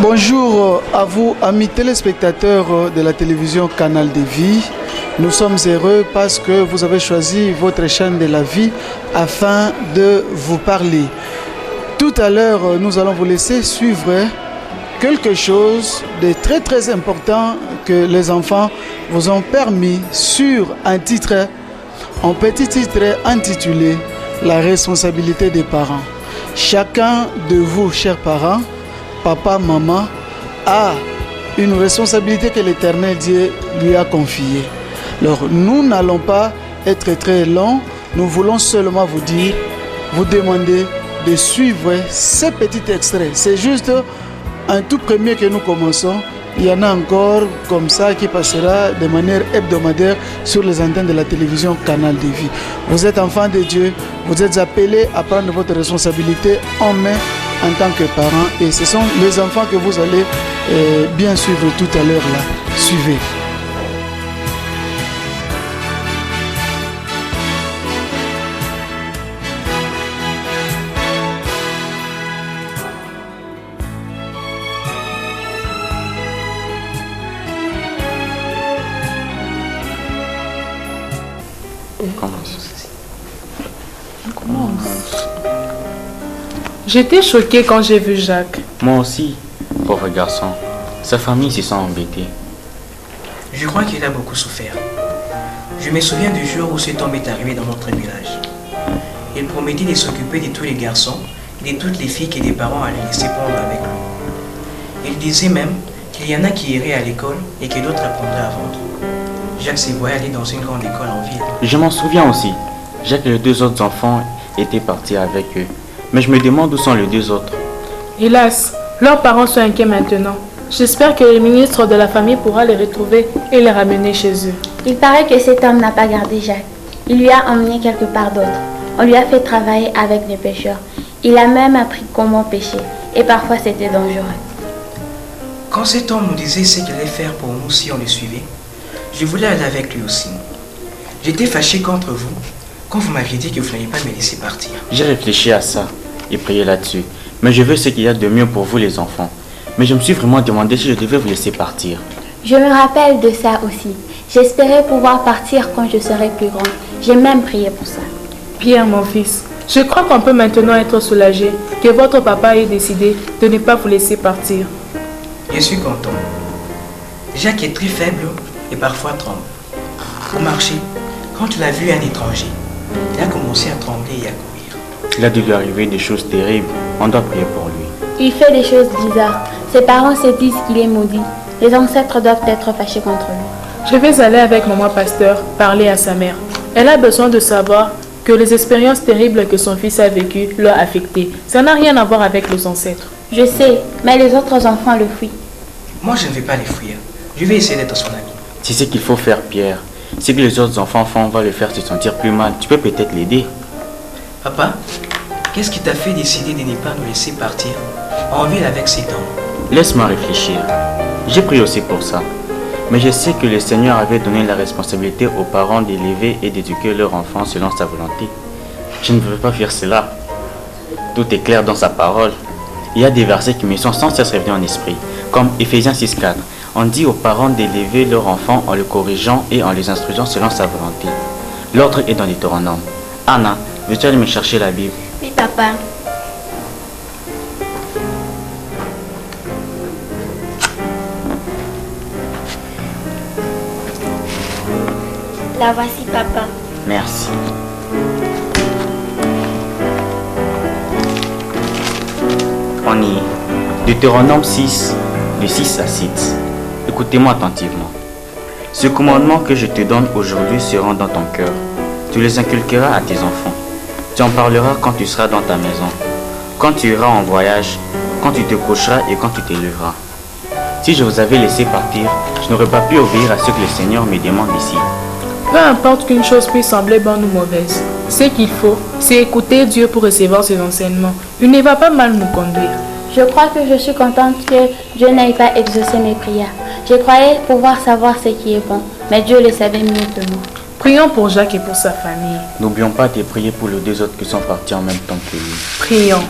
Bonjour à vous, amis téléspectateurs de la télévision Canal de Vie. Nous sommes heureux parce que vous avez choisi votre chaîne de la vie afin de vous parler. Tout à l'heure, nous allons vous laisser suivre quelque chose de très important que les enfants vous ont permis sur un petit titre intitulé « La responsabilité des parents ». Chacun de vous, chers parents, papa, maman, a une responsabilité que l'Éternel Dieu lui a confiée. Alors, nous n'allons pas être très longs, nous voulons seulement vous dire, vous demander de suivre ces petits extraits. C'est juste un tout premier que nous commençons. Il y en a encore comme ça qui passera de manière hebdomadaire sur les antennes de la télévision Canal de Vie. Vous êtes enfants de Dieu, vous êtes appelés à prendre votre responsabilité en main en tant que parents. Et ce sont les enfants que vous allez bien suivre tout à l'heure là. Suivez. J'étais choquée quand j'ai vu Jacques. Moi aussi, pauvre garçon. Sa famille s'y sent embêtée. Je crois qu'il a beaucoup souffert. Je me souviens du jour où cet homme est arrivé dans notre village. Il promettait de s'occuper de tous les garçons et de toutes les filles que les parents allaient laisser prendre avec lui. Il disait même qu'il y en a qui iraient à l'école et que d'autres apprendraient à vendre. Jacques se voyait aller dans une grande école en ville. Je m'en souviens aussi. Jacques et les deux autres enfants étaient partis avec eux. Mais je me demande où sont les deux autres. Hélas, leurs parents sont inquiets maintenant. J'espère que le ministre de la famille pourra les retrouver et les ramener chez eux. Il paraît que cet homme n'a pas gardé Jacques. Il lui a emmené quelque part d'autre. On lui a fait travailler avec des pêcheurs. Il a même appris comment pêcher. Et parfois c'était dangereux. Quand cet homme nous disait ce qu'il allait faire pour nous si on le suivait, je voulais aller avec lui aussi. J'étais fâché contre vous quand vous m'aviez dit que vous n'alliez pas me laisser partir. J'ai réfléchi à ça et prié là-dessus. Mais je veux ce qu'il y a de mieux pour vous les enfants. Mais je me suis vraiment demandé si je devais vous laisser partir. Je me rappelle de ça aussi. J'espérais pouvoir partir quand je serai plus grand. J'ai même prié pour ça. Pierre, mon fils, je crois qu'on peut maintenant être soulagé que votre papa ait décidé de ne pas vous laisser partir. Je suis content. Jacques est très faible et parfois tremble. Au marché, quand il a vu un étranger, il a commencé à trembler et à courir. Il a dû lui arriver des choses terribles. On doit prier pour lui. Il fait des choses bizarres. Ses parents se disent qu'il est maudit. Les ancêtres doivent être fâchés contre lui. Je vais aller avec maman pasteur parler à sa mère. Elle a besoin de savoir que les expériences terribles que son fils a vécues l'ont affecté. Ça n'a rien à voir avec les ancêtres. Je sais, mais les autres enfants le fuient. Moi, je ne vais pas les fuir. Je vais essayer d'être son ami. C'est ce qu'il faut faire, Pierre. Ce que les autres enfants font va le faire se sentir plus mal. Tu peux peut-être l'aider. Papa, qu'est-ce qui t'a fait décider de ne pas nous laisser partir en ville avec cet homme? Laisse-moi réfléchir. J'ai prié aussi pour ça. Mais je sais que le Seigneur avait donné la responsabilité aux parents d'élever et d'éduquer leurs enfants selon sa volonté. Je ne veux pas faire cela. Tout est clair dans sa parole. Il y a des versets qui me sont sans cesse revenus en esprit, comme Éphésiens 6,4. On dit aux parents d'élever leurs enfants en les corrigeant et en les instruisant selon sa volonté. L'ordre est dans Deutéronome. Anna, veux-tu aller me chercher la Bible? Oui, papa. La voici, papa. Merci. On y est. Deutéronome 6, de 6 à 7. Écoutez-moi attentivement. Ce commandement que je te donne aujourd'hui seront dans ton cœur. Tu les inculqueras à tes enfants. Tu en parleras quand tu seras dans ta maison, quand tu iras en voyage, quand tu te coucheras et quand tu te lèveras. Si je vous avais laissé partir, je n'aurais pas pu obéir à ce que le Seigneur me demande ici. Peu importe qu'une chose puisse sembler bonne ou mauvaise, ce qu'il faut, c'est écouter Dieu pour recevoir ses enseignements. Il ne va pas mal nous conduire. Je crois que je suis contente que Dieu n'aille pas exaucer mes prières. Je croyais pouvoir savoir ce qui est bon, mais Dieu le savait mieux que moi. Prions pour Jacques et pour sa famille. N'oublions pas de prier pour les deux autres qui sont partis en même temps que lui. Prions.